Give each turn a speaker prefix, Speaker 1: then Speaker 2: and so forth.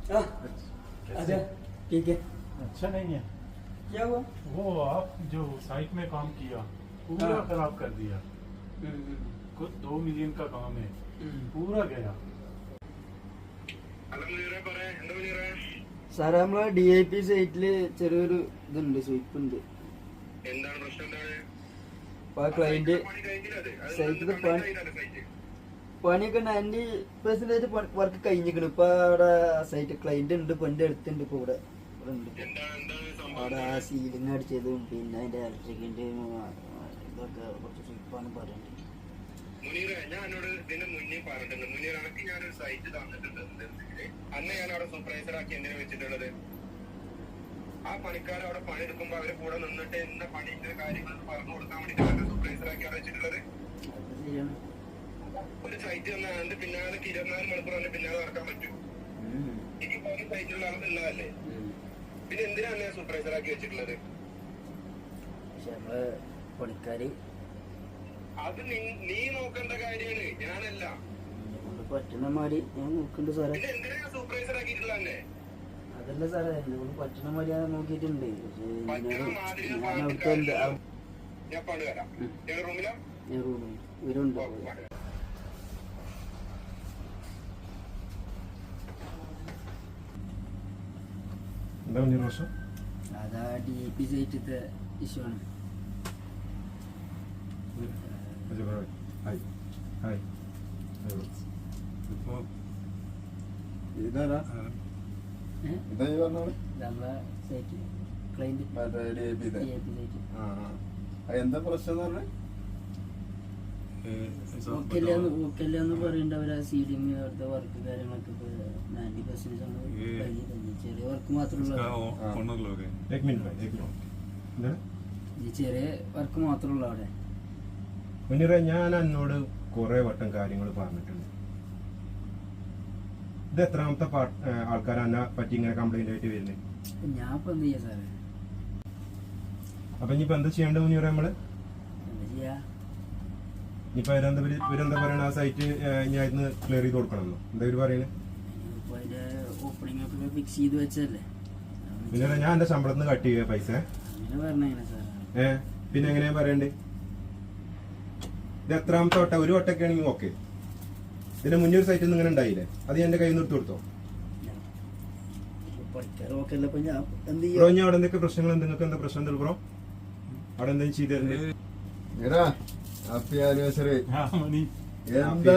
Speaker 1: अच्छा ठीक है।
Speaker 2: अच्छा नहीं है।
Speaker 1: क्या हुआ?
Speaker 2: वो आप जो साइट में काम किया पूरा खराब कर दिया। कुछ 2 मिलियन का काम है, पूरा गया।
Speaker 1: സാറേ നമ്മളെ DIP സൈറ്റില് ചെറിയൊരു ഇതുണ്ട്, സ്വീപ്പുണ്ട്. അപ്പൊ ആ ക്ലൈന്റ് സൈറ്റില് പണിയൊക്കെ 90% വർക്ക് കഴിഞ്ഞിരിക്കണ്. ഇപ്പൊ അവിടെ സൈറ്റ് ക്ലൈന്റ് ഉണ്ട്, പണ്ട് എടുത്തുണ്ട്. ഇപ്പൊ ഇവിടെ ഉണ്ട്. അവിടെ ആ സീലിംഗ് അടിച്ചതും പിന്നെ അതിന്റെ ഇലക്ട്രിക്കിന്റെ ഇതൊക്കെ കുറച്ച് സ്വീപ്പാണ് പറയുന്നത്.
Speaker 3: മുനീറെ, ഞാൻ എന്നോട് ഇതിന് മുന്നേ പറഞ്ഞിട്ടുണ്ട്. മുനീർ, എനിക്ക് ഞാനൊരു സൈറ്റ് തന്നിട്ടുണ്ട്. അന്ന് ഞാൻ അവിടെ സൂപ്പർവൈസർ ആക്കി എന്തിനാ വെച്ചിട്ടുള്ളത്? ആ പണിക്കാർ അവിടെ പണിയെടുക്കുമ്പോ അവരെ കൂടെ നിന്നിട്ട് എന്ന പണിന്റെ കാര്യങ്ങൾ പറഞ്ഞു കൊടുക്കാൻ വേണ്ടിട്ടാണ് സൂപ്പർവൈസർ ആക്കി അവിടെ വെച്ചിട്ടുള്ളത്. ഒരു സൈറ്റ് തന്ന പിന്നാലെ 24 മണിക്കൂർ അതിന്റെ പിന്നാലെ നടക്കാൻ പറ്റും. എനിക്ക് പല സൈറ്റിലുള്ള ആളുള്ളതല്ലേ, പിന്നെ എന്തിനാണ് സൂപ്പർവൈസർ ആക്കി വെച്ചിട്ടുള്ളത്?
Speaker 1: പണിക്കാര്
Speaker 3: അത് നീ നോക്കേണ്ട കാര്യമാണ്, ഞാനല്ല.
Speaker 1: പറ്റുന്ന മാതിരി ഞാൻ നോക്കുന്നുണ്ട് സാറേ.
Speaker 3: പിന്നെ എന്തിനാ സൂപ്പർവൈസർ ആക്കിയിട്ടുള്ള തന്നെ?
Speaker 1: അതല്ല സാറേ, എന്നെ പറ്റുന്ന മാതിരി ഞാൻ നോക്കിയിട്ടുണ്ട്.
Speaker 3: ഞാൻ പണ്ട് വരാം. റൂമിലാ
Speaker 1: ഇവരുണ്ട്.
Speaker 2: എന്താ പറഞ്ഞ പ്രശ്നം?
Speaker 1: അതാ DIP സൈറ്റത്തെ ഇഷ്യൂ ആണ്. നമ്മളെ സൈറ്റ് ക്ലൈന്റ്
Speaker 4: എന്താ പ്രശ്നം
Speaker 1: ഓക്കെല്ലാന്ന് പറയണ്ട. അവര് ആ സീലിംഗ് അവിടുത്തെ വർക്ക് കാര്യങ്ങളൊക്കെ ഇപ്പൊ 90% ചെറിയ വർക്ക് മാത്രമുള്ള ചെറിയ വർക്ക് മാത്രമുള്ള അവിടെ.
Speaker 5: മുനീറെ, ഞാൻ എന്നോട് കുറെ വട്ടം കാര്യങ്ങൾ പറഞ്ഞിട്ടുണ്ട്. ഇത് എത്രാമത്തെ ആൾക്കാർ എന്നെ പറ്റി ഇങ്ങനെ കംപ്ലൈന്റ് ആയിട്ട് വരുന്നത്?
Speaker 1: ഞാൻ ഇപ്പൊ എന്ത് ചെയ്യാ സാറേ?
Speaker 5: അപ്പൊ ഇനിയിപ്പോ എന്താ ചെയ്യേണ്ടത് മുനീറെ? നമ്മള്
Speaker 1: എന്താ ചെയ്യാ?
Speaker 5: ഇനിയിപ്പോ ഇവരെന്താ പറയണ, ആ സൈറ്റ് ഞാൻ ഇന്ന് ക്ലിയർ ചെയ്ത് കൊടുക്കണമെന്നോ എന്താ ഇവര് പറയുന്നത്?
Speaker 1: ഇപ്പൊ അതിന്റെ ഓപ്പണിംഗ് ഒക്കെ ഫിക്സ് ചെയ്ത് വെച്ചല്ലേ.
Speaker 5: മുനീറെ, ഞാൻ എന്റെ ശമ്പളത്തിന് കട്ട് ചെയ്യുക പൈസ.
Speaker 1: അങ്ങനെ പറഞ്ഞ സാറേ.
Speaker 5: പിന്നെ എങ്ങനെയാ പറയണ്ടേ? ഇത് എത്രാമത്തെ വട്ട? ഒരു വട്ടൊക്കെ ആണെങ്കിൽ ഓക്കെ. ഇതിന്റെ മുന്നേ ഒരു സൈറ്റിൽ നിന്ന് ഇങ്ങനെ ഉണ്ടായില്ലേ, അത് ഞാൻ എന്റെ കയ്യിൽ നിന്ന് എടുത്തു കൊടുത്തോ? ബ്രോ, ഞാൻ അവിടെ എന്തൊക്കെ പ്രശ്നങ്ങൾ, നിങ്ങൾക്ക് എന്താ പ്രശ്നം എന്താ ബ്രോ? അവിടെ എന്തെങ്കിലും ചെയ്തു തരുന്നത്?
Speaker 4: Happy anniversary.
Speaker 2: हाँ मनी
Speaker 4: എന്താ